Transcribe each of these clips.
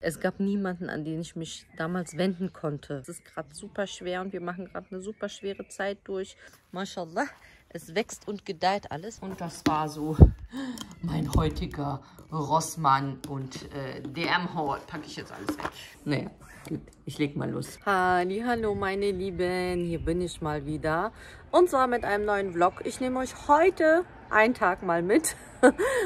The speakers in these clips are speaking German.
Es gab niemanden, an den ich mich damals wenden konnte. Es ist gerade super schwer und wir machen gerade eine super schwere Zeit durch. Mashallah, es wächst und gedeiht alles. Und das war so mein heutiger Rossmann und DM-Haul. Packe ich jetzt alles weg. Naja, gut, ich leg mal los. Hallo meine Lieben, hier bin ich mal wieder. Und zwar mit einem neuen Vlog. Ich nehme euch heute einen Tag mal mit.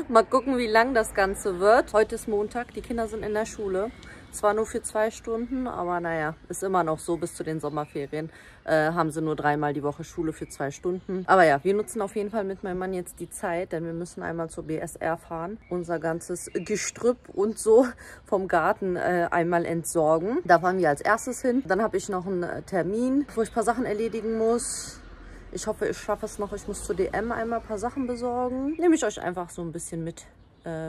Mal gucken, wie lang das Ganze wird. Heute ist Montag, die Kinder sind in der Schule. Zwar nur für 2 Stunden, aber naja, ist immer noch so, bis zu den Sommerferien haben sie nur 3-mal die Woche Schule für 2 Stunden. Aber ja, wir nutzen auf jeden Fall mit meinem Mann jetzt die Zeit, denn wir müssen einmal zur BSR fahren. Unser ganzes Gestrüpp und so vom Garten einmal entsorgen. Da fahren wir als erstes hin. Dann habe ich noch einen Termin, wo ich ein paar Sachen erledigen muss. Ich hoffe, ich schaffe es noch. Ich muss zu DM einmal ein paar Sachen besorgen. Nehme ich euch einfach so ein bisschen mit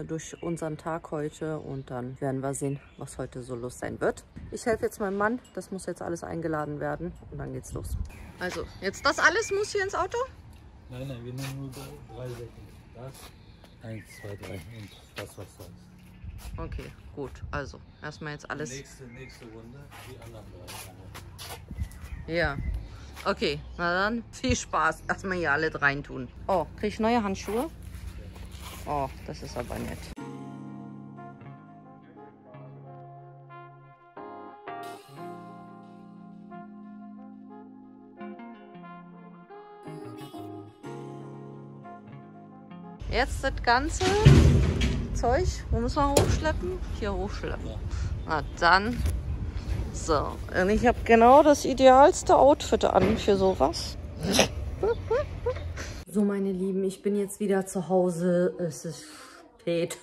durch unseren Tag heute und dann werden wir sehen, was heute so los sein wird. Ich helfe jetzt meinem Mann. Das muss jetzt alles eingeladen werden und dann geht's los. Also, jetzt das alles muss hier ins Auto? Nein, wir nehmen nur 3 Säcke. Das, 1, 2, 3 und das, was da ist. Okay, gut. Also, erstmal jetzt alles. Nächste Runde, die anderen 3. Ja. Okay, na dann viel Spaß. Erstmal hier alle reintun. Oh, kriege ich neue Handschuhe? Oh, das ist aber nett. Jetzt das ganze Zeug, wo müssen wir hochschleppen? Hier hochschleppen. Ja. Na dann. So, und ich habe genau das idealste Outfit an für sowas. So, meine Lieben, ich bin jetzt wieder zu Hause. Es ist spät.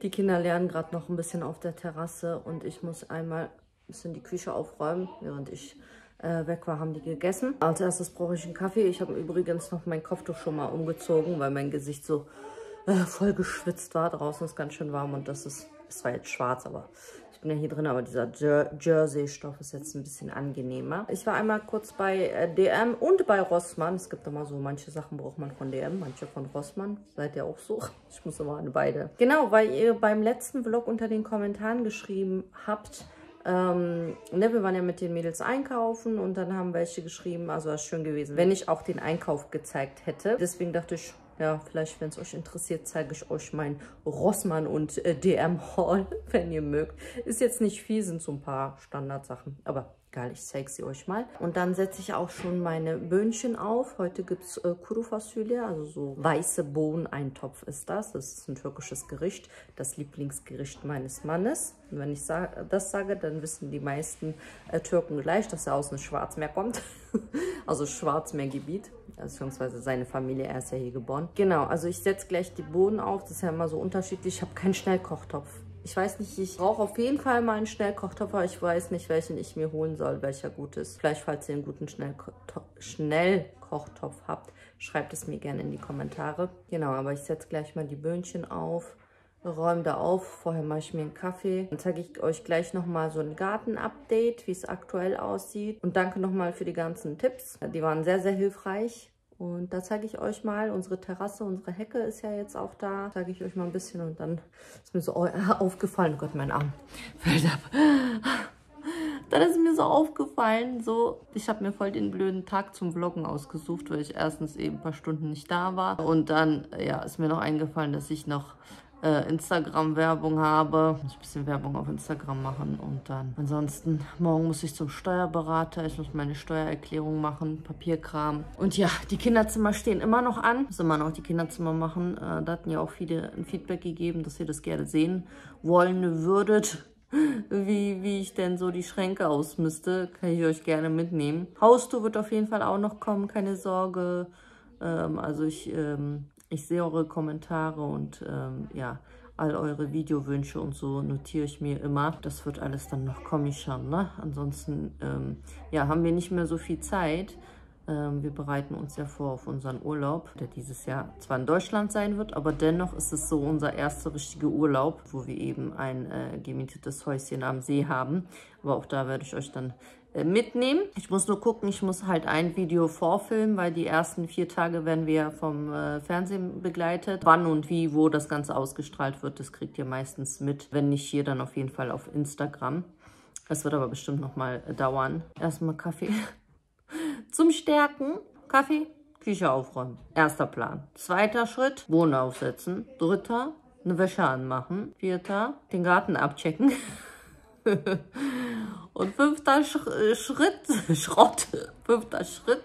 Die Kinder lernen gerade noch ein bisschen auf der Terrasse und ich muss einmal ein bisschen die Küche aufräumen. Während ich weg war, haben die gegessen. Als erstes brauche ich einen Kaffee. Ich habe übrigens noch mein Kopftuch schon mal umgezogen, weil mein Gesicht so voll geschwitzt war. Draußen ist ganz schön warm und das ist zwar jetzt schwarz, aber ich bin ja hier drin, aber dieser Jersey-Stoff ist jetzt ein bisschen angenehmer. Ich war einmal kurz bei DM und bei Rossmann. Es gibt immer so, manche Sachen braucht man von DM, manche von Rossmann. Seid ihr auch so? Ich muss immer an beide. Genau, weil ihr beim letzten Vlog unter den Kommentaren geschrieben habt, ne, wir waren ja mit den Mädels einkaufen und dann haben welche geschrieben, also es ist schön gewesen, wenn ich auch den Einkauf gezeigt hätte. Deswegen dachte ich, ja, vielleicht, wenn es euch interessiert, zeige ich euch mein Rossmann und DM-Haul, wenn ihr mögt. Ist jetzt nicht viel, sind so ein paar Standardsachen, aber egal, ich zeige sie euch mal. Und dann setze ich auch schon meine Böhnchen auf. Heute gibt es Kuru-Fasulye, also so weiße Bohneneintopf ist das. Das ist ein türkisches Gericht, das Lieblingsgericht meines Mannes. Und wenn ich das sage, dann wissen die meisten Türken gleich, dass er aus dem Schwarzmeer kommt. Also Schwarzmeergebiet, beziehungsweise seine Familie, er ist ja hier geboren. Genau, also ich setze gleich die Bohnen auf, das ist ja immer so unterschiedlich. Ich habe keinen Schnellkochtopf. Ich weiß nicht, ich brauche auf jeden Fall mal einen Schnellkochtopf, aber ich weiß nicht, welchen ich mir holen soll, welcher gut ist. Vielleicht, falls ihr einen guten Schnellkochtopf habt, schreibt es mir gerne in die Kommentare. Genau, aber ich setze gleich mal die Böhnchen auf, räume da auf. Vorher mache ich mir einen Kaffee. Dann zeige ich euch gleich nochmal so ein Garten-Update, wie es aktuell aussieht. Und danke nochmal für die ganzen Tipps. Die waren sehr, sehr hilfreich. Und da zeige ich euch mal unsere Terrasse, unsere Hecke ist ja jetzt auch da. Zeige ich euch mal ein bisschen und dann ist mir so aufgefallen, oh Gott, mein Arm fällt ab. Dann ist mir so aufgefallen, so, ich habe mir voll den blöden Tag zum Vloggen ausgesucht, weil ich erstens eben ein paar Stunden nicht da war. Und dann, ja, ist mir noch eingefallen, dass ich noch Instagram-Werbung habe. Ich muss ein bisschen Werbung auf Instagram machen und dann ansonsten morgen muss ich zum Steuerberater. Ich muss meine Steuererklärung machen, Papierkram. Und ja, die Kinderzimmer stehen immer noch an. Ich muss immer noch die Kinderzimmer machen. Da hatten ja auch viele ein Feedback gegeben, dass ihr das gerne sehen wollen würdet. Wie ich denn so die Schränke ausmiste, kann ich euch gerne mitnehmen. Haustour wird auf jeden Fall auch noch kommen, keine Sorge. Also ich sehe eure Kommentare und ja, all eure Videowünsche und so notiere ich mir immer. Das wird alles dann noch kommen, ich schon, ne? Ansonsten, ja, haben wir nicht mehr so viel Zeit. Wir bereiten uns ja vor auf unseren Urlaub, der dieses Jahr zwar in Deutschland sein wird, aber dennoch ist es so unser erster richtiger Urlaub, wo wir eben ein gemietetes Häuschen am See haben. Aber auch da werde ich euch dann mitnehmen. Ich muss nur gucken, ich muss halt ein Video vorfilmen, weil die ersten 4 Tage werden wir vom Fernsehen begleitet. Wann und wie, wo das Ganze ausgestrahlt wird, das kriegt ihr meistens mit. Wenn nicht hier, dann auf jeden Fall auf Instagram. Es wird aber bestimmt noch mal dauern. Erstmal Kaffee. Zum Stärken, Kaffee, Küche aufräumen. Erster Plan. 2. Schritt, Bohnen aufsetzen. 3. eine Wäsche anmachen. 4. den Garten abchecken. Und 5. Schritt, 5. Schritt,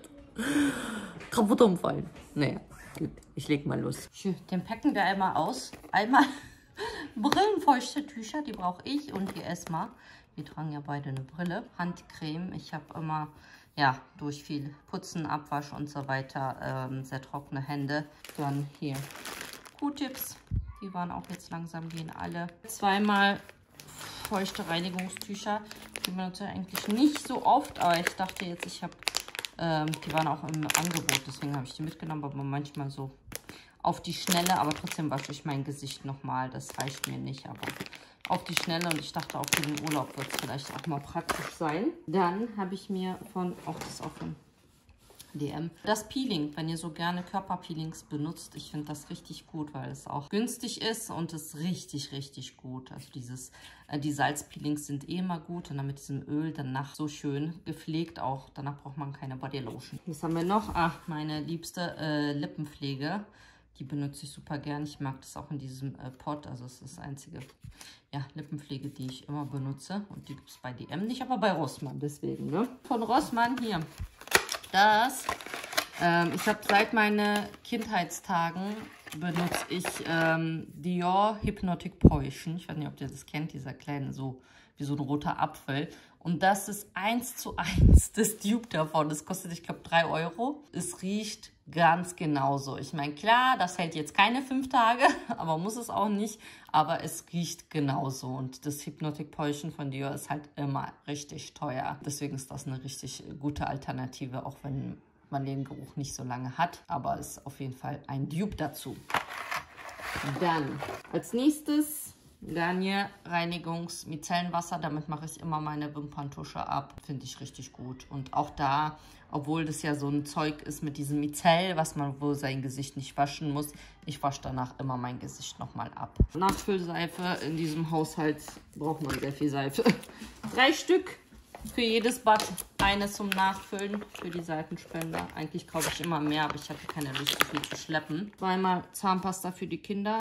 kaputt umfallen. Naja, gut, ich leg mal los. Den packen wir einmal aus. Einmal brillenfeuchte Tücher, die brauche ich und die Esma. Wir tragen ja beide eine Brille. Handcreme, ich habe immer... ja, durch viel Putzen, Abwasch und so weiter sehr trockene Hände. Dann hier Q-Tips, die waren auch jetzt langsam, gehen alle. 2-mal feuchte Reinigungstücher, die benutze ich eigentlich nicht so oft, aber ich dachte jetzt, ich habe, die waren auch im Angebot, deswegen habe ich die mitgenommen, aber manchmal so auf die Schnelle, aber trotzdem wasche ich mein Gesicht nochmal, das reicht mir nicht, aber... auf die Schnelle und ich dachte, auch für den Urlaub wird es vielleicht auch mal praktisch sein. Dann habe ich mir auch das auch von DM, das Peeling, wenn ihr so gerne Körperpeelings benutzt, ich finde das richtig gut, weil es auch günstig ist und es richtig, richtig gut. Also die Salzpeelings sind eh immer gut und dann mit diesem Öl danach so schön gepflegt auch. Danach braucht man keine Bodylotion. Was haben wir noch? Ach, meine liebste Lippenpflege. Die benutze ich super gern. Ich mag das auch in diesem Pot. Also es ist das einzige Lippenpflege, die ich immer benutze. Und die gibt es bei DM nicht, aber bei Rossmann. Deswegen, ne? Von Rossmann hier. Das. Ich habe seit meinen Kindheitstagen benutze ich Dior Hypnotic Potion. Ich weiß nicht, ob ihr das kennt. Dieser kleine, so wie so ein roter Apfel. Und das ist 1:1 das Dupe davon. Das kostet, ich glaube, 3 Euro. Es riecht ganz genauso. Ich meine, klar, das hält jetzt keine 5 Tage, aber muss es auch nicht. Aber es riecht genauso. Und das Hypnotic Potion von Dior ist halt immer richtig teuer. Deswegen ist das eine richtig gute Alternative, auch wenn man den Geruch nicht so lange hat. Aber es ist auf jeden Fall ein Dupe dazu. Dann als nächstes Garnier Reinigungs-Micellenwasser. Damit mache ich immer meine Wimperntusche ab. Finde ich richtig gut. Und auch da, obwohl das ja so ein Zeug ist mit diesem Micell, was man wohl sein Gesicht nicht waschen muss, ich wasche danach immer mein Gesicht nochmal ab. Nachfüllseife, in diesem Haushalt braucht man sehr viel Seife. 3 Stück für jedes Bad. Eine zum Nachfüllen für die Seifenspender. Eigentlich kaufe ich immer mehr, aber ich hatte keine Lust, so viel zu schleppen. 2-mal Zahnpasta für die Kinder.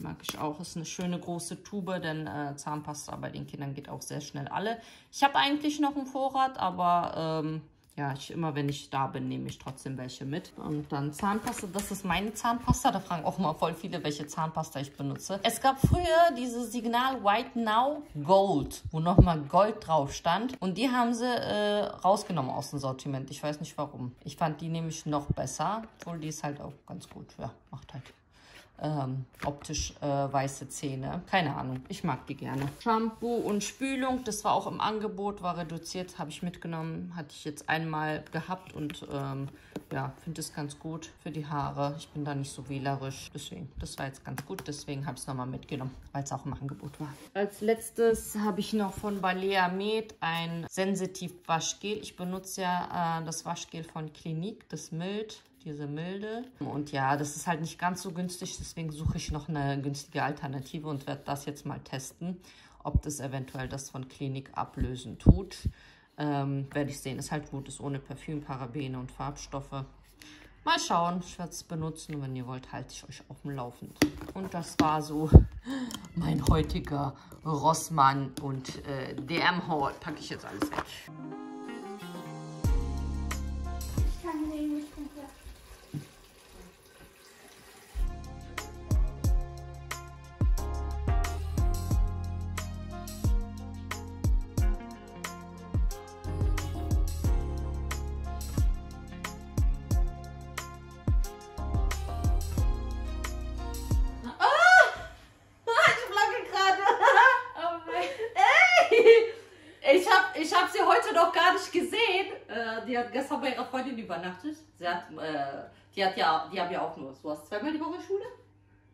Mag ich auch. Ist eine schöne große Tube, denn Zahnpasta bei den Kindern geht auch sehr schnell alle. Ich habe eigentlich noch einen Vorrat, aber ja, immer wenn ich da bin, nehme ich trotzdem welche mit. Und dann Zahnpasta, das ist meine Zahnpasta. Da fragen auch mal voll viele, welche Zahnpasta ich benutze. Es gab früher diese Signal White Now Gold, wo nochmal Gold drauf stand. Und die haben sie rausgenommen aus dem Sortiment. Ich weiß nicht warum. Ich fand die nämlich noch besser. Obwohl die ist halt auch ganz gut. Ja, macht halt optisch weiße Zähne. Keine Ahnung, ich mag die gerne. Shampoo und Spülung, das war auch im Angebot, war reduziert, habe ich mitgenommen. Hatte ich jetzt einmal gehabt und ja, finde es ganz gut für die Haare. Ich bin da nicht so wählerisch, deswegen, das war jetzt ganz gut. Deswegen habe ich es nochmal mitgenommen, weil es auch im Angebot war. Als letztes habe ich noch von Balea Med ein Sensitiv Waschgel. Ich benutze ja das Waschgel von Clinique, das Mild. Diese Milde. Und ja, das ist halt nicht ganz so günstig, deswegen suche ich noch eine günstige Alternative und werde das jetzt mal testen, ob das eventuell das von Clinique ablösen tut. Werde ich sehen. Ist halt gut, ist ohne Parfüm, Parabene und Farbstoffe. Mal schauen, ich werde es benutzen und wenn ihr wollt, halte ich euch auf dem Laufenden. Und das war so mein heutiger Rossmann und DM-Haul. Packe ich jetzt alles weg. Ich hab sie heute noch gar nicht gesehen. die hat gestern bei ihrer Freundin übernachtet. Die haben ja auch nur, du hast zweimal die Woche Schule?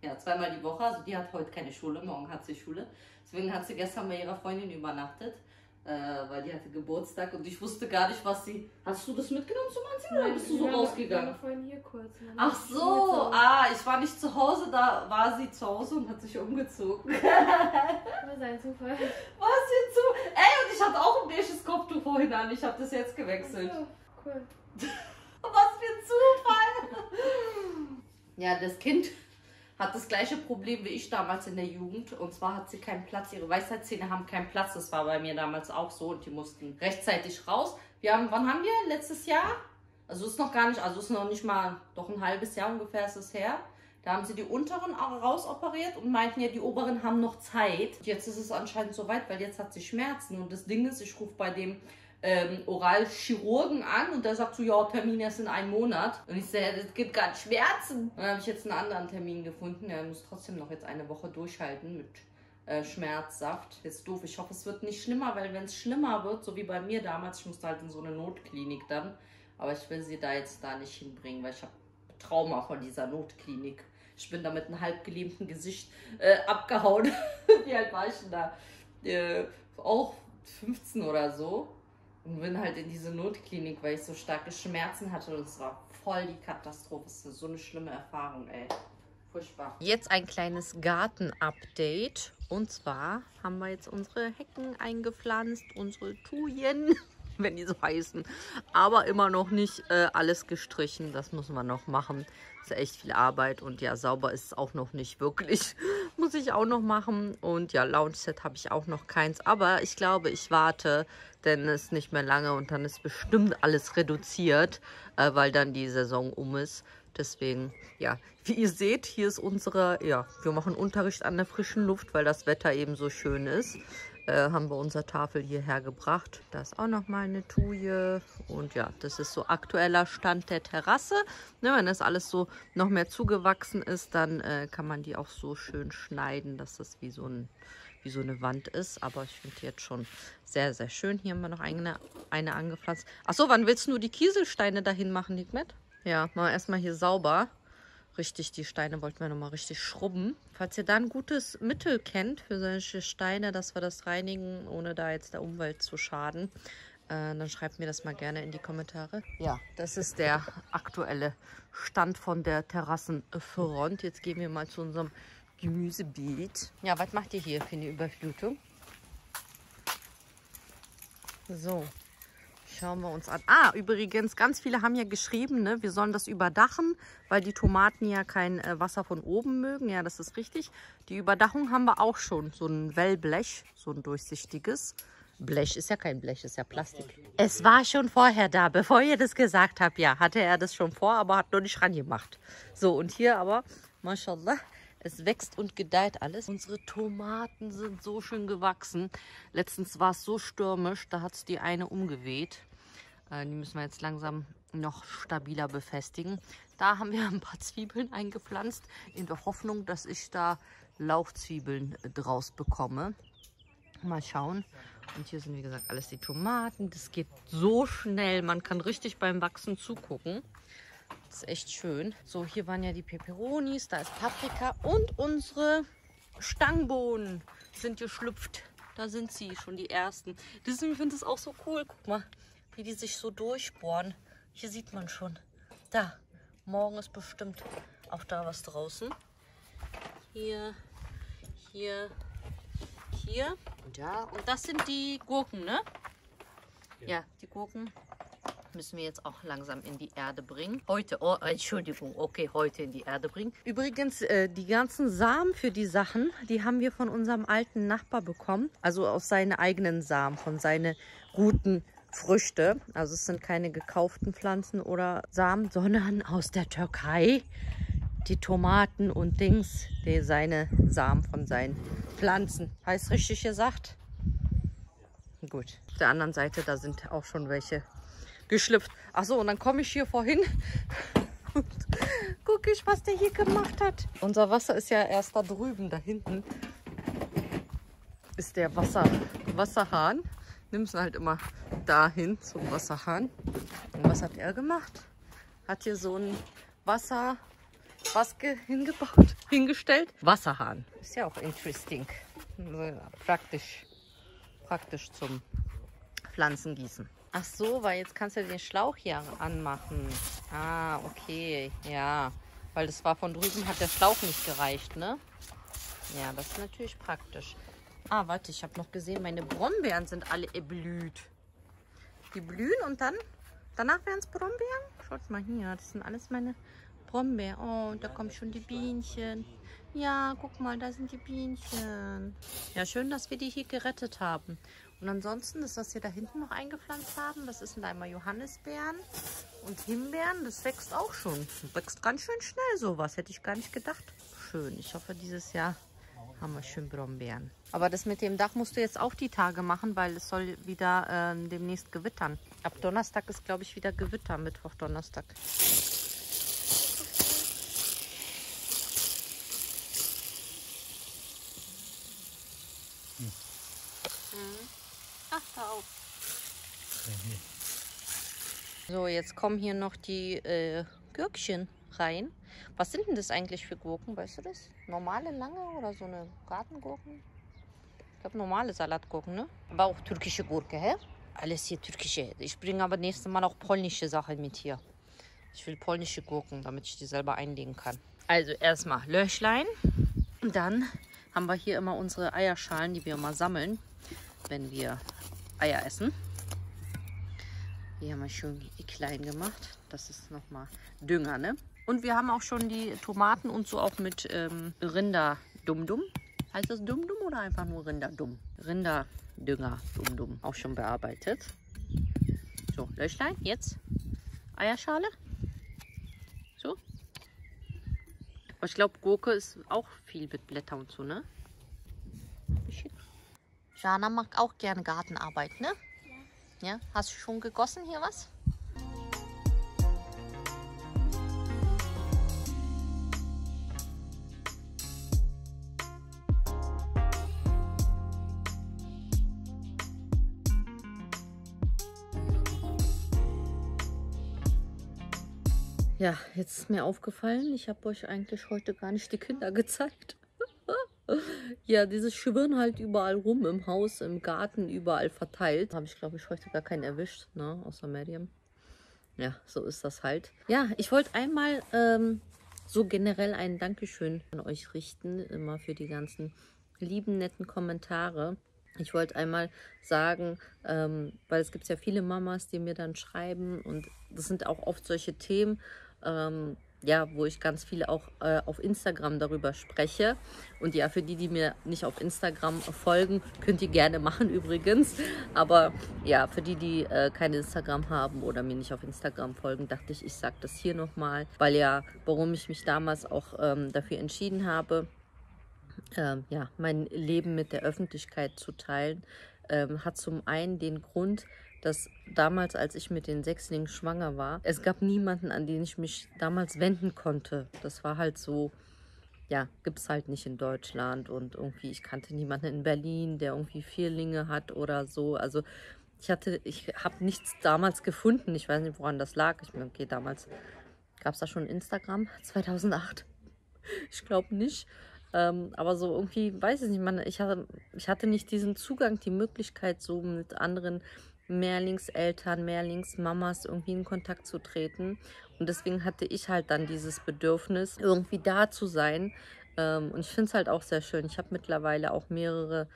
Ja, zweimal die Woche, also die hat heute keine Schule, morgen hat sie Schule. Deswegen hat sie gestern bei ihrer Freundin übernachtet, weil die hatte Geburtstag und ich wusste gar nicht, was sie... Hast du das mitgenommen zum Anziehen oder bist du so rausgegangen? Ich war vorhin hier kurz. Ach so, ich war nicht zu Hause, da war sie zu Hause und hat sich umgezogen. Was ein Zufall. Was für zu? Ey, und ich hatte auch ein beiges Kopftuch vorhin an, ich habe das jetzt gewechselt. Oh, cool. Was für ein Zufall! Ja, das Kind hat das gleiche Problem wie ich damals in der Jugend. Und zwar hat sie keinen Platz. Ihre Weisheitszähne haben keinen Platz. Das war bei mir damals auch so. Und die mussten rechtzeitig raus. Wann haben wir? Letztes Jahr? Also ist noch gar nicht, also ist noch nicht mal, doch ein halbes Jahr ungefähr ist es her. Da haben sie die unteren auch rausoperiert und meinten ja, die oberen haben noch Zeit. Jetzt ist es anscheinend soweit, weil jetzt hat sie Schmerzen. Und das Ding ist, ich rufe bei dem Oralchirurgen an und der sagt so, ja, Termin erst in einem Monat. Und ich sage, das gibt gar Schmerzen. Dann habe ich jetzt einen anderen Termin gefunden. Er muss trotzdem noch jetzt eine Woche durchhalten mit Schmerzsaft. Ist doof. Ich hoffe, es wird nicht schlimmer, weil wenn es schlimmer wird, so wie bei mir damals, ich musste halt in so eine Notklinik dann. Aber ich will sie da jetzt nicht hinbringen, weil ich habe Trauma von dieser Notklinik. Ich bin da mit einem halbgelähmten Gesicht abgehauen. Wie alt war ich denn da? Auch 15 oder so. Und bin halt in diese Notklinik, weil ich so starke Schmerzen hatte. Und es war voll die Katastrophe. Es ist so eine schlimme Erfahrung, ey. Furchtbar. Jetzt ein kleines Garten-Update. Und zwar haben wir jetzt unsere Hecken eingepflanzt, unsere Thujen, wenn die so heißen. Aber immer noch nicht alles gestrichen. Das müssen wir noch machen. Das ist echt viel Arbeit. Und ja, sauber ist es auch noch nicht wirklich. Muss ich auch noch machen. Und ja, Lounge-Set habe ich auch noch keins. Aber ich glaube, ich warte, denn es ist nicht mehr lange. Und dann ist bestimmt alles reduziert, weil dann die Saison um ist. Deswegen, ja, wie ihr seht, hier ist unsere, ja, wir machen Unterricht an der frischen Luft, weil das Wetter eben so schön ist. Haben wir unsere Tafel hierher gebracht. Da ist auch noch mal eine Thuje. Und ja, das ist so aktueller Stand der Terrasse. Ne, wenn das alles so noch mehr zugewachsen ist, dann kann man die auch so schön schneiden, dass das wie so eine Wand ist. Aber ich finde die jetzt schon sehr, sehr schön. Hier haben wir noch eine angepflanzt. Achso, wann willst du die Kieselsteine dahin machen, Hikmet? Ja, machen wir erstmal hier sauber. Richtig, die Steine wollten wir nochmal richtig schrubben. Falls ihr da ein gutes Mittel kennt für solche Steine, dass wir das reinigen, ohne da jetzt der Umwelt zu schaden, dann schreibt mir das mal gerne in die Kommentare. Ja, das ist der aktuelle Stand von der Terrassenfront. Jetzt gehen wir mal zu unserem Gemüsebeet. Ja, was macht ihr hier für eine Überflutung? So. Schauen wir uns an. Ah, übrigens, ganz viele haben ja geschrieben, ne, wir sollen das überdachen, weil die Tomaten ja kein Wasser von oben mögen. Ja, das ist richtig. Die Überdachung haben wir auch schon. So ein Wellblech, so ein durchsichtiges Blech. Ist ja kein Blech, ist ja Plastik. Es war schon vorher da, bevor ihr das gesagt habt. Ja, hatte er das schon vor, aber hat noch nicht rangemacht. So, und hier aber, mashallah, es wächst und gedeiht alles. Unsere Tomaten sind so schön gewachsen. Letztens war es so stürmisch, da hat es die eine umgeweht. Die müssen wir jetzt langsam noch stabiler befestigen. Da haben wir ein paar Zwiebeln eingepflanzt, in der Hoffnung, dass ich da Lauchzwiebeln draus bekomme. Mal schauen. Und hier sind, wie gesagt, alles die Tomaten. Das geht so schnell. Man kann richtig beim Wachsen zugucken. Das ist echt schön. So, hier waren ja die Peperonis, da ist Paprika und unsere Stangenbohnen sind geschlüpft. Da sind sie, schon die ersten. Ich finde das auch so cool. Guck mal, wie die sich so durchbohren. Hier sieht man schon. Da, morgen ist bestimmt auch da was draußen. Hier, hier, hier. Und ja, und das sind die Gurken, ne? Ja, die Gurken müssen wir jetzt auch langsam in die Erde bringen. Heute, oh, Entschuldigung, okay, heute in die Erde bringen. Übrigens, die ganzen Samen für die Sachen, die haben wir von unserem alten Nachbar bekommen. Also aus seinen eigenen Samen, von seinen guten Früchte. Also es sind keine gekauften Pflanzen oder Samen, sondern aus der Türkei. Die Tomaten und Dings, seine Samen von seinen Pflanzen. Heißt richtig gesagt? Gut. Auf der anderen Seite, da sind auch schon welche geschlüpft. Achso, und dann komme ich hier vorhin und gucke ich, was der hier gemacht hat. Unser Wasser ist ja erst da drüben, da hinten ist der Wasserhahn. nimmst ihn halt immer dahin zum Wasserhahn. Und was hat er gemacht? Hat hier so ein hingestellt. Wasserhahn. Ist ja auch interesting. Praktisch zum Pflanzengießen. Ach so, weil jetzt kannst du den Schlauch hier anmachen. Ah, okay, ja. Weil das war von drüben, hat der Schlauch nicht gereicht, ne? Ja, das ist natürlich praktisch. Ah, warte, ich habe noch gesehen, meine Brombeeren sind alle erblüht. Die blühen und danach werden es Brombeeren. Schaut mal hier, das sind alles meine Brombeeren. Oh, und da kommen schon die Bienchen. Ja, guck mal, da sind die Bienchen. Ja, schön, dass wir die hier gerettet haben. Und ansonsten, das, was wir da hinten noch eingepflanzt haben, das sind einmal Johannisbeeren und Himbeeren. Das wächst auch schon. Das wächst ganz schön schnell sowas. Hätte ich gar nicht gedacht. Schön. Ich hoffe, dieses Jahr haben wir schön Brombeeren. Aber das mit dem Dach musst du jetzt auch die Tage machen, weil es soll wieder demnächst gewittern. Ab Donnerstag ist, glaube ich, wieder Gewitter. Mittwoch, Donnerstag. Ach, da auf. So, jetzt kommen hier noch die Gürkchen rein. Was sind denn das eigentlich für Gurken? Weißt du das? Normale, lange oder so eine Gartengurken? Ich glaube, normale Salatgurken, ne? Aber auch türkische Gurke, hä? Alles hier türkische. Ich bringe aber nächstes Mal auch polnische Sachen mit hier. Ich will polnische Gurken, damit ich die selber einlegen kann. Also erstmal Löchlein. Und dann haben wir hier immer unsere Eierschalen, die wir immer sammeln, wenn wir Eier essen. Die haben wir schön klein gemacht. Das ist nochmal Dünger, ne? Und wir haben auch schon die Tomaten und so auch mit Rinder-Dum-Dum. Heißt das Dum-Dum oder einfach nur Rinder-Dum? Rinderdünger Dum-Dum. Auch schon bearbeitet. So, Löchlein, jetzt Eierschale. So. Aber ich glaube, Gurke ist auch viel mit Blätter und so, ne? Jana mag auch gerne Gartenarbeit, ne? Ja. Ja? Hast du schon gegossen hier was? Ja, jetzt ist mir aufgefallen, ich habe euch eigentlich heute gar nicht die Kinder gezeigt. Ja, dieses schwirren halt überall rum im Haus, im Garten, überall verteilt. Habe ich, glaube ich, heute gar keinen erwischt, ne? Außer Mariam. Ja, so ist das halt. Ja, ich wollte einmal so generell ein Dankeschön an euch richten, immer für die ganzen lieben, netten Kommentare. Ich wollte einmal sagen, weil es gibt ja viele Mamas, die mir dann schreiben und das sind auch oft solche Themen, ja, wo ich ganz viel auch auf Instagram darüber spreche. Und ja, für die, die mir nicht auf Instagram folgen, könnt ihr gerne machen übrigens. Aber ja, für die, die kein Instagram haben oder mir nicht auf Instagram folgen, dachte ich, ich sage das hier nochmal. Weil ja, warum ich mich damals auch dafür entschieden habe, ja, mein Leben mit der Öffentlichkeit zu teilen, hat zum einen den Grund, dass damals, als ich mit den Sechslingen schwanger war, es gab niemanden, an den ich mich damals wenden konnte. Das war halt so, ja, gibt es halt nicht in Deutschland und irgendwie, ich kannte niemanden in Berlin, der irgendwie Vierlinge hat oder so. Also ich habe nichts damals gefunden. Ich weiß nicht, woran das lag. Ich meine, okay, damals gab es da schon Instagram, 2008. Ich glaube nicht. Aber so irgendwie, weiß ich nicht, ich hatte nicht diesen Zugang, die Möglichkeit, so mit anderen Mehrlingseltern, Mehrlingsmamas irgendwie in Kontakt zu treten. Und deswegen hatte ich halt dann dieses Bedürfnis, irgendwie da zu sein. Und ich finde es halt auch sehr schön. Ich habe mittlerweile auch mehrere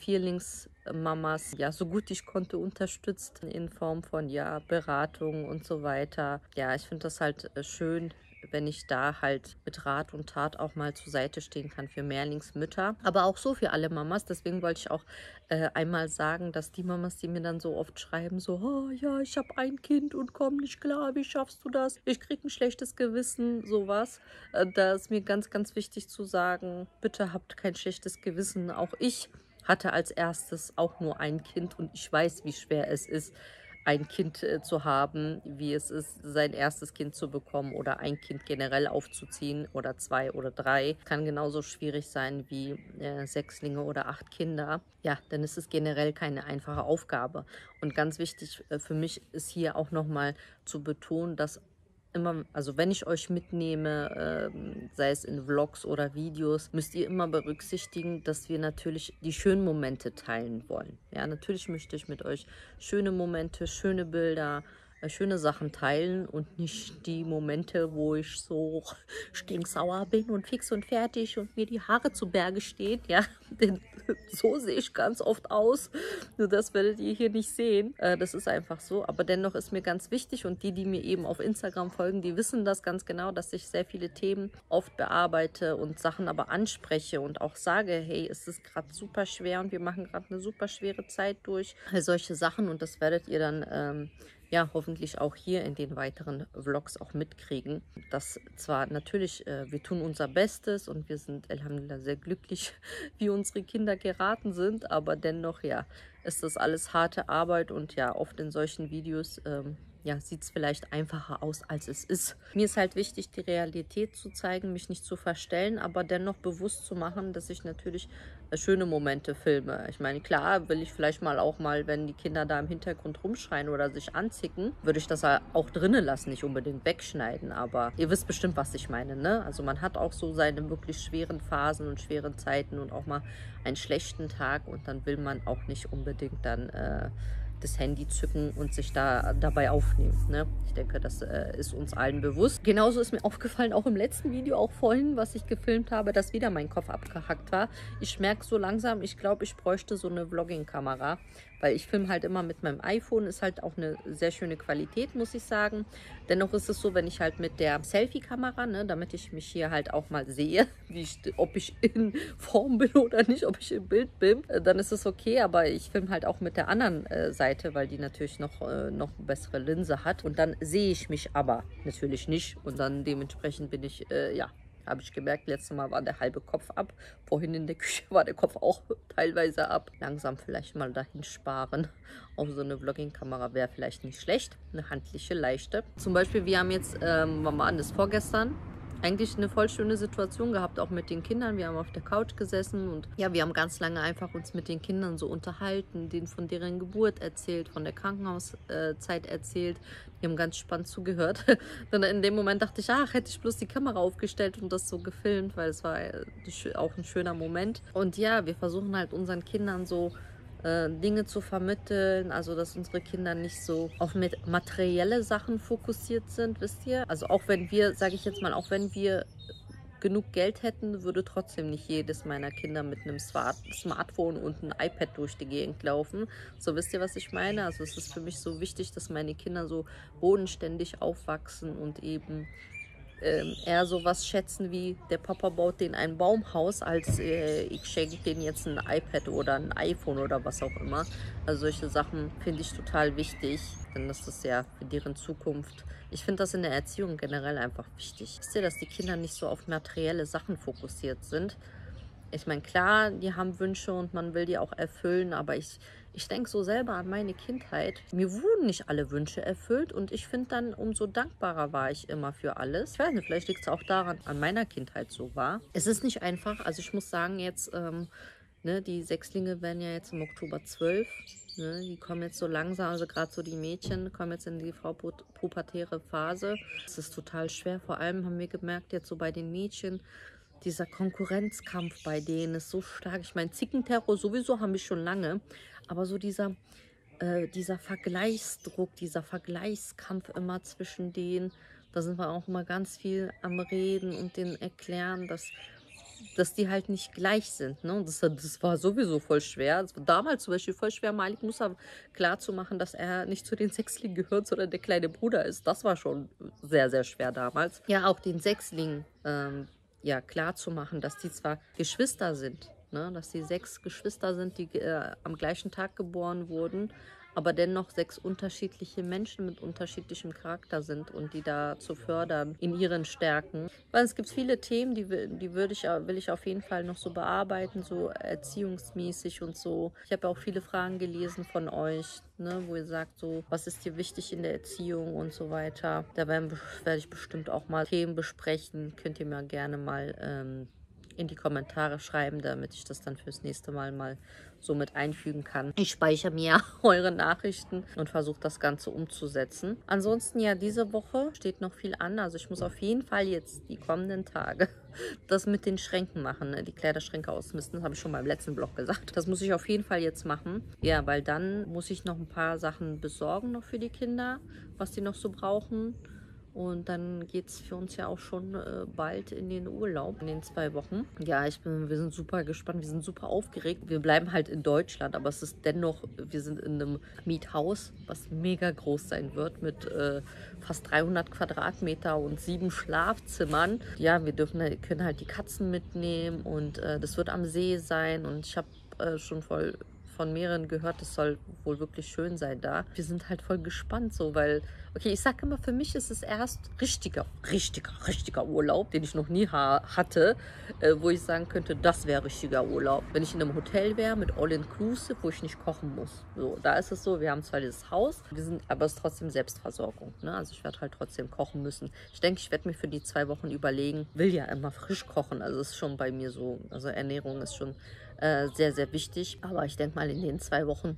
Vierlingsmamas, ja, so gut ich konnte, unterstützt in Form von, ja, Beratung und so weiter. Ja, ich finde das halt schön, wenn ich da halt mit Rat und Tat auch mal zur Seite stehen kann für Mehrlingsmütter. Aber auch so für alle Mamas. Deswegen wollte ich auch einmal sagen, dass die Mamas, die mir dann so oft schreiben, so, oh ja, ich habe ein Kind und komm nicht klar, wie schaffst du das? Ich kriege ein schlechtes Gewissen, sowas. Da ist mir ganz, ganz wichtig zu sagen, bitte habt kein schlechtes Gewissen. Auch ich hatte als erstes auch nur ein Kind und ich weiß, wie schwer es ist, ein Kind zu haben, wie es ist, sein erstes Kind zu bekommen oder ein Kind generell aufzuziehen oder 2 oder 3. Kann genauso schwierig sein wie 6 oder 8 Kinder. Ja, denn es ist generell keine einfache Aufgabe. Und ganz wichtig für mich ist hier auch nochmal zu betonen, dass immer, also wenn ich euch mitnehme, sei es in Vlogs oder Videos, müsst ihr immer berücksichtigen, dass wir natürlich die schönen Momente teilen wollen. Ja, natürlich möchte ich mit euch schöne Momente, schöne Bilder, schöne Sachen teilen und nicht die Momente, wo ich so stinksauer bin und fix und fertig und mir die Haare zu Berge stehen. Ja, denn so sehe ich ganz oft aus. Nur das werdet ihr hier nicht sehen. Das ist einfach so. Aber dennoch ist mir ganz wichtig und die mir eben auf Instagram folgen, die wissen das ganz genau, dass ich sehr viele Themen oft bearbeite und Sachen aber anspreche und auch sage, hey, es ist gerade super schwer und wir machen gerade eine super schwere Zeit durch. Solche Sachen und das werdet ihr dann ja, hoffentlich auch hier in den weiteren Vlogs auch mitkriegen. Das zwar natürlich, wir tun unser Bestes und wir sind alhamdulillah sehr glücklich, wie unsere Kinder geraten sind, aber dennoch, ja, ist das alles harte Arbeit und ja, oft in solchen Videos, ja, sieht es vielleicht einfacher aus, als es ist. Mir ist halt wichtig, die Realität zu zeigen, mich nicht zu verstellen, aber dennoch bewusst zu machen, dass ich natürlich schöne Momente filme. Ich meine, klar will ich vielleicht auch mal, wenn die Kinder da im Hintergrund rumschreien oder sich anzicken, würde ich das auch drinnen lassen, nicht unbedingt wegschneiden, aber ihr wisst bestimmt, was ich meine, ne? Also man hat auch so seine wirklich schweren Phasen und schweren Zeiten und auch mal einen schlechten Tag und dann will man auch nicht unbedingt dann das Handy zücken und sich dabei aufnehmen. Ne? Ich denke, das ist uns allen bewusst. Genauso ist mir aufgefallen, auch im letzten Video, auch vorhin, was ich gefilmt habe, dass wieder mein Kopf abgehackt war. Ich merke so langsam, ich glaube, ich bräuchte so eine Vlogging-Kamera, weil ich filme halt immer mit meinem iPhone, ist halt auch eine sehr schöne Qualität, muss ich sagen. Dennoch ist es so, wenn ich halt mit der Selfie-Kamera, ne, damit ich mich hier halt auch mal sehe, ob ich in Form bin oder nicht, ob ich im Bild bin, dann ist es okay, aber ich filme halt auch mit der anderen Seite, weil die natürlich noch eine bessere Linse hat und dann sehe ich mich aber natürlich nicht und dann dementsprechend bin ich, ja, habe ich gemerkt, letztes Mal war der halbe Kopf ab. Vorhin in der Küche war der Kopf auch teilweise ab. Langsam vielleicht mal dahin sparen. Auch so eine Vlogging-Kamera wäre vielleicht nicht schlecht. Eine handliche, leichte. Zum Beispiel, wir haben jetzt, wann war das, vorgestern, eigentlich eine voll schöne Situation gehabt, auch mit den Kindern. Wir haben auf der Couch gesessen und ja, wir haben ganz lange einfach uns mit den Kindern so unterhalten, denen von deren Geburt erzählt, von der Krankenhauszeit erzählt. Die haben ganz spannend zugehört. Dann in dem Moment dachte ich, ach, hätte ich bloß die Kamera aufgestellt und das so gefilmt, weil es war auch ein schöner Moment. Und ja, wir versuchen halt unseren Kindern so Dinge zu vermitteln, also dass unsere Kinder nicht so auf materielle Sachen fokussiert sind, wisst ihr? Also auch wenn wir, sage ich jetzt mal, auch wenn wir genug Geld hätten, würde trotzdem nicht jedes meiner Kinder mit einem Smartphone und einem iPad durch die Gegend laufen. So, wisst ihr, was ich meine? Also es ist für mich so wichtig, dass meine Kinder so bodenständig aufwachsen und eben eher sowas schätzen wie, der Papa baut denen ein Baumhaus, als ich schenke denen jetzt ein iPad oder ein iPhone oder was auch immer. Also solche Sachen finde ich total wichtig, denn das ist ja für deren Zukunft. Ich finde das in der Erziehung generell einfach wichtig. Wisst ihr, dass die Kinder nicht so auf materielle Sachen fokussiert sind? Ich meine, klar, die haben Wünsche und man will die auch erfüllen, aber ich denke so selber an meine Kindheit. Mir wurden nicht alle Wünsche erfüllt und ich finde dann, umso dankbarer war ich immer für alles. Ich weiß nicht, vielleicht liegt es auch daran, an meiner Kindheit so war. Es ist nicht einfach, also ich muss sagen jetzt, ne, die Sechslinge werden ja jetzt im Oktober 12. Ne, die kommen jetzt so langsam, also gerade so die Mädchen kommen jetzt in die pubertäre Phase. Es ist total schwer, vor allem haben wir gemerkt, jetzt so bei den Mädchen, dieser Konkurrenzkampf bei denen ist so stark. Ich meine, Zickenterror sowieso haben wir schon lange, aber so dieser Vergleichsdruck, dieser Vergleichskampf immer zwischen denen, da sind wir auch immer ganz viel am Reden und denen erklären, dass die halt nicht gleich sind. Ne? Und das war sowieso voll schwer. Das war damals zum Beispiel voll schwer, Malik Musa klar zu machen, dass er nicht zu den Sechslingen gehört, sondern der kleine Bruder ist. Das war schon sehr, sehr schwer damals. Ja, auch den Sechslingen ja, klar zu machen, dass die zwar Geschwister sind, ne? Dass die 6 Geschwister sind, die am gleichen Tag geboren wurden, aber dennoch 6 unterschiedliche Menschen mit unterschiedlichem Charakter sind und die da zu fördern in ihren Stärken. Weil es gibt viele Themen, die will ich auf jeden Fall noch so bearbeiten, so erziehungsmäßig und so. Ich habe auch viele Fragen gelesen von euch, ne, wo ihr sagt, so, was ist dir wichtig in der Erziehung und so weiter. Da werde ich bestimmt auch mal Themen besprechen. Könnt ihr mir gerne mal in die Kommentare schreiben, damit ich das dann fürs nächste Mal so mit einfügen kann. Ich speichere mir eure Nachrichten und versuche das Ganze umzusetzen. Ansonsten ja, diese Woche steht noch viel an. Also ich muss auf jeden Fall jetzt die kommenden Tage das mit den Schränken machen, ne? Die Kleiderschränke ausmisten. Das habe ich schon beim letzten Vlog gesagt. Das muss ich auf jeden Fall jetzt machen. Ja, weil dann muss ich noch ein paar Sachen besorgen noch für die Kinder, was die noch so brauchen. Und dann geht es für uns ja auch schon bald in den Urlaub, in den 2 Wochen. Ja, wir sind super gespannt, wir sind super aufgeregt. Wir bleiben halt in Deutschland, aber es ist dennoch, wir sind in einem Miethaus, was mega groß sein wird, mit fast 300 Quadratmeter und 7 Schlafzimmern. Ja, wir können halt die Katzen mitnehmen und das wird am See sein. Und ich habe schon von mehreren gehört, es soll wohl wirklich schön sein da. Wir sind halt voll gespannt so, weil, okay, ich sage immer, für mich ist es erst richtiger Urlaub, den ich noch nie hatte, wo ich sagen könnte, das wäre richtiger Urlaub. Wenn ich in einem Hotel wäre mit All-Inclusive, wo ich nicht kochen muss. So, da ist es so, wir haben zwar dieses Haus, aber es ist trotzdem Selbstversorgung, ne? Also ich werde halt trotzdem kochen müssen. Ich denke, ich werde mir für die 2 Wochen überlegen, will ja immer frisch kochen, also es ist schon bei mir so, also Ernährung ist schon sehr, sehr wichtig. Aber ich denke mal, in den 2 Wochen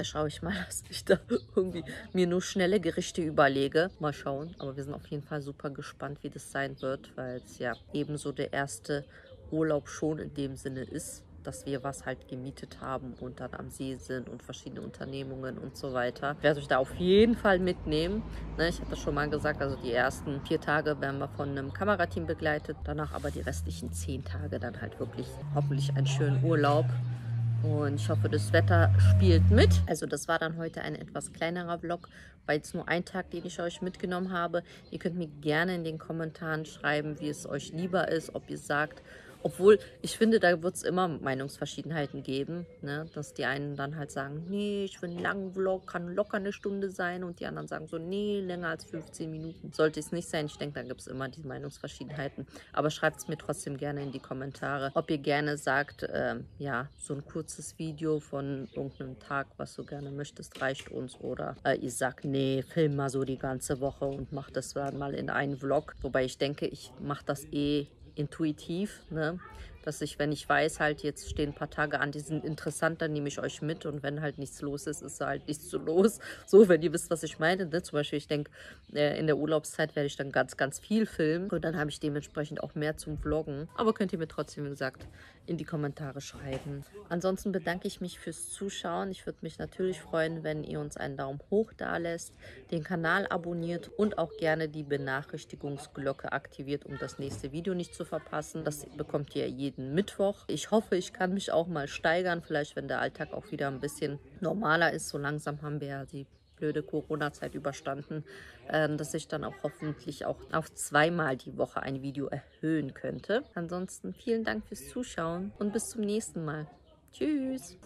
schaue ich mal, dass ich da irgendwie mir nur schnelle Gerichte überlege. Mal schauen. Aber wir sind auf jeden Fall super gespannt, wie das sein wird, weil es ja ebenso der erste Urlaub schon in dem Sinne ist, dass wir was halt gemietet haben und dann am See sind und verschiedene Unternehmungen und so weiter. Ich werde euch da auf jeden Fall mitnehmen. Ne, ich habe das schon mal gesagt, also die ersten 4 Tage werden wir von einem Kamerateam begleitet. Danach aber die restlichen 10 Tage dann halt wirklich hoffentlich einen schönen Urlaub. Und ich hoffe, das Wetter spielt mit. Also das war dann heute ein etwas kleinerer Vlog, weil es nur ein Tag, den ich euch mitgenommen habe. Ihr könnt mir gerne in den Kommentaren schreiben, wie es euch lieber ist, ob ihr sagt, obwohl, ich finde, da wird es immer Meinungsverschiedenheiten geben, ne? Dass die einen dann halt sagen, nee, ich will einen langen Vlog, kann locker 1 Stunde sein. Und die anderen sagen so, nee, länger als 15 Minuten. Sollte es nicht sein. Ich denke, da gibt es immer diese Meinungsverschiedenheiten. Aber schreibt es mir trotzdem gerne in die Kommentare, ob ihr gerne sagt, ja, so ein kurzes Video von irgendeinem Tag, was du gerne möchtest, reicht uns. Oder ihr sagt, nee, film mal so die ganze Woche und macht das dann mal in einen Vlog. Wobei ich denke, ich mache das intuitiv, ne? Dass ich, wenn ich weiß, halt jetzt stehen ein paar Tage an, die sind interessant, dann nehme ich euch mit und wenn halt nichts los ist, ist halt nichts so los. So, wenn ihr wisst, was ich meine, ne? Zum Beispiel, ich denke, in der Urlaubszeit werde ich dann ganz, ganz viel filmen und dann habe ich dementsprechend auch mehr zum Vloggen. Aber könnt ihr mir trotzdem, wie gesagt, in die Kommentare schreiben. Ansonsten bedanke ich mich fürs Zuschauen. Ich würde mich natürlich freuen, wenn ihr uns einen Daumen hoch da lässt, den Kanal abonniert und auch gerne die Benachrichtigungsglocke aktiviert, um das nächste Video nicht zu verpassen. Das bekommt ihr jeden Mittwoch. Ich hoffe, ich kann mich auch mal steigern, vielleicht wenn der Alltag auch wieder ein bisschen normaler ist. So langsam haben wir ja die blöde Corona-Zeit überstanden, dass ich dann auch hoffentlich auch auf 2-mal die Woche ein Video erhöhen könnte. Ansonsten vielen Dank fürs Zuschauen und bis zum nächsten Mal. Tschüss!